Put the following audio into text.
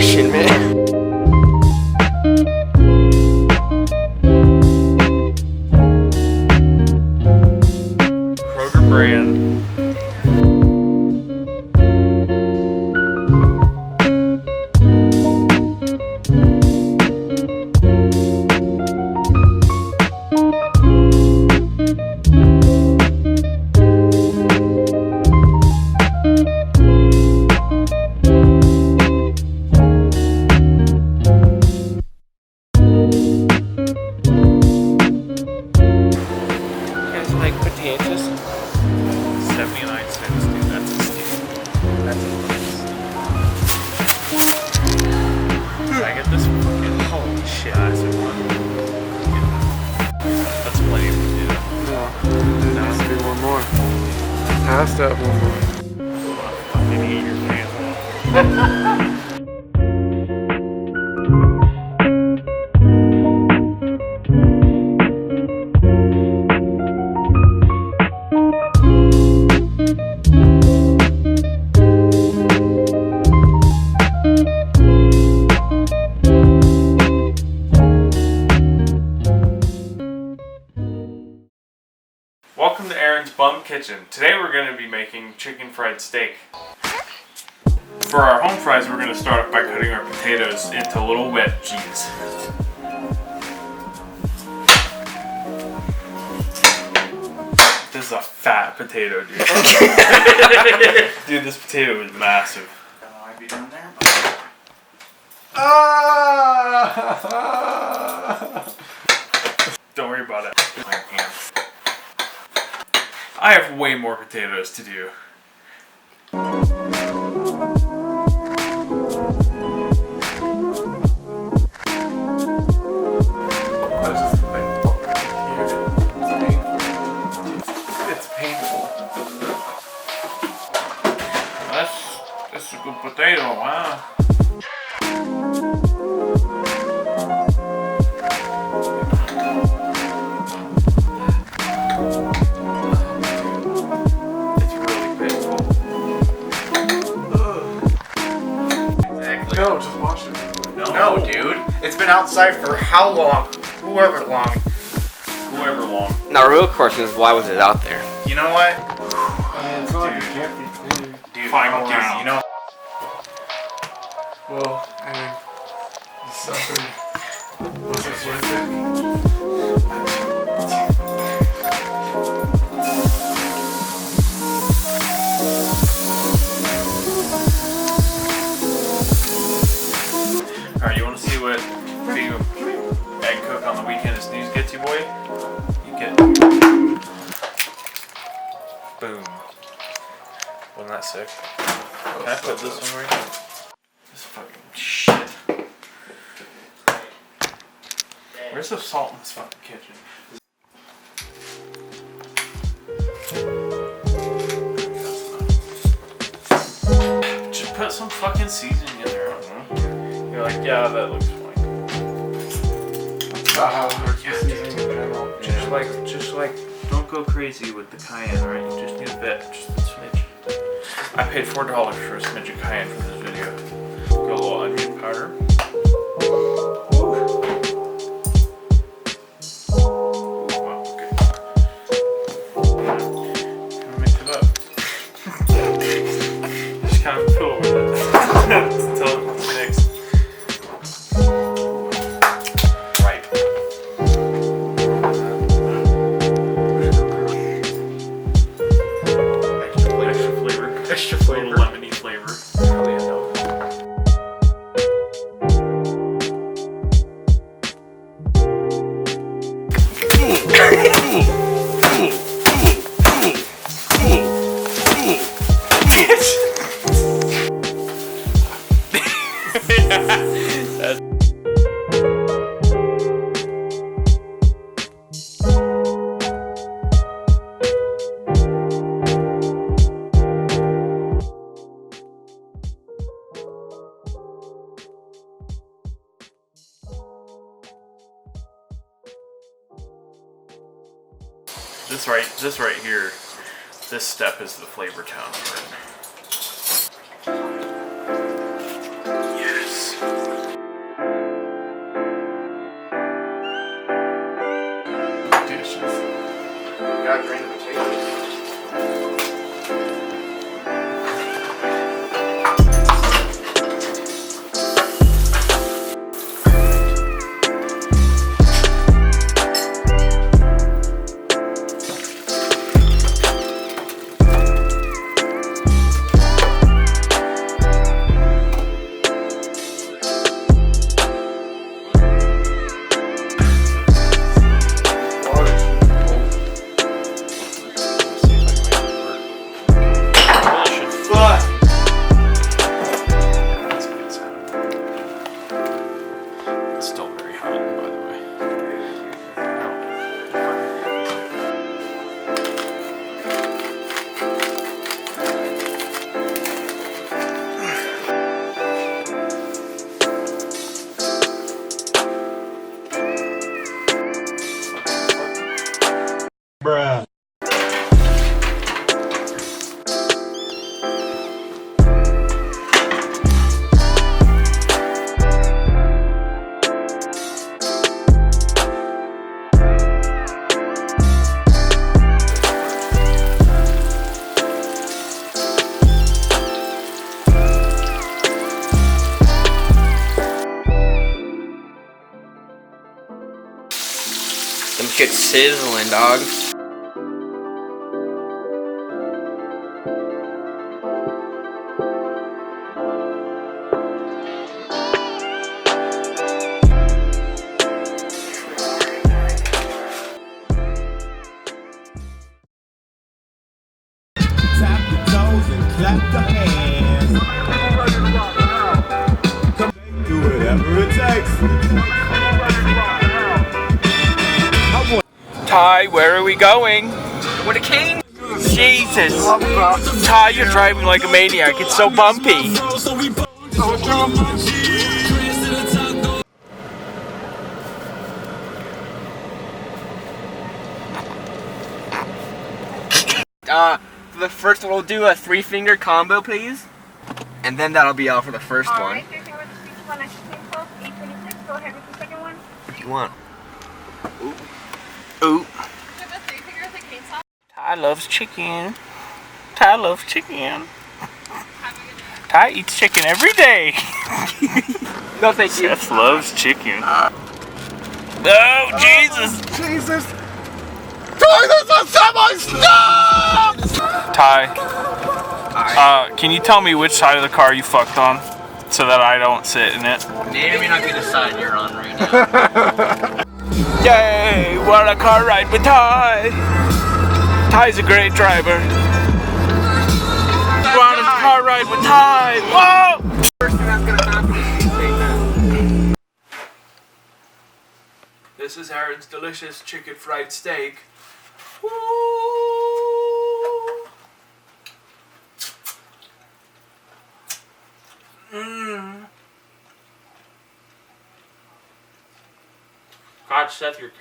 expression, man. Kroger brand. Like potatoes. 79 cents, dude. That's a steal. That's a steal. Did I get this fucking holy shit? Massive one. That's plenty of potato. No, there has to be one more. Has to have one more. Fucking eat your pants. Welcome to Aaron's Bum Kitchen. Today we're going to be making chicken fried steak. For our home fries, we're going to start off by cutting our potatoes into little wedgies. This is a fat potato, dude. Dude, this potato is massive. I'd be down there. Don't worry about it. My hands. I have way more potatoes to do. It's painful. That's a good potato, wow. No, just wash it. No, dude. It's been outside for how long? Whoever long. Whoever long. Now, real question is, why was it out there? You know what? It's not like it can't be clean. Dude, Final dude, round. you know. Well, I mean, the suffering. Was it worth it? Alright, you want to see what big egg cook on the weekend of snooze gets you, boy? You get... Boom. Wasn't that sick? Can I put this one right here? This fucking shit. Where's the salt in this fucking kitchen? Just put some fucking seasoning in there, I don't know. You're like, yeah, that looks fine. That's not how it works with seasoning in general. Just like, don't go crazy with the cayenne, right? You just need a bit, just a smidge. I paid $4 for a smidge of cayenne for this video. Got a little onion powder. Wow, okay. Kind of mix it up. Just kind of fiddle with it until it's mixed. Right. Extra flavor. Little lemony flavor. Probably a no. This right here, this step is the flavor town part. Yes. Gotta drain the potatoes. It's still very hot, by the way. Bruh. Them get sizzling, dog. Tap your toes and clap your hands. Do whatever it takes. Ty, where are we going? With a cane? Jesus. Ty, you're driving like a maniac. It's so bumpy. For the first one, we'll do a 3-finger combo, please. And then that'll be all for the first one. Alright, so you're with the speech one next to 826. Go ahead with the second one. If you want. Ooh. Give a 3-finger with a cane saw. Ty loves chicken. Ty loves chicken. Ty eats chicken every day. No, thank you. Seth loves chicken. Oh, Jesus. Jesus! Ty, can you tell me which side of the car you fucked on so that I don't sit in it? May or may not be the side you're on right now. Yay, what a car ride with Ty. Ty's a great driver. We're on a car ride with Ty. Whoa! First thing that's gonna happen is you take that. This is Aaron's delicious chicken fried steak. Woo! Mmm. God, Seth, you're.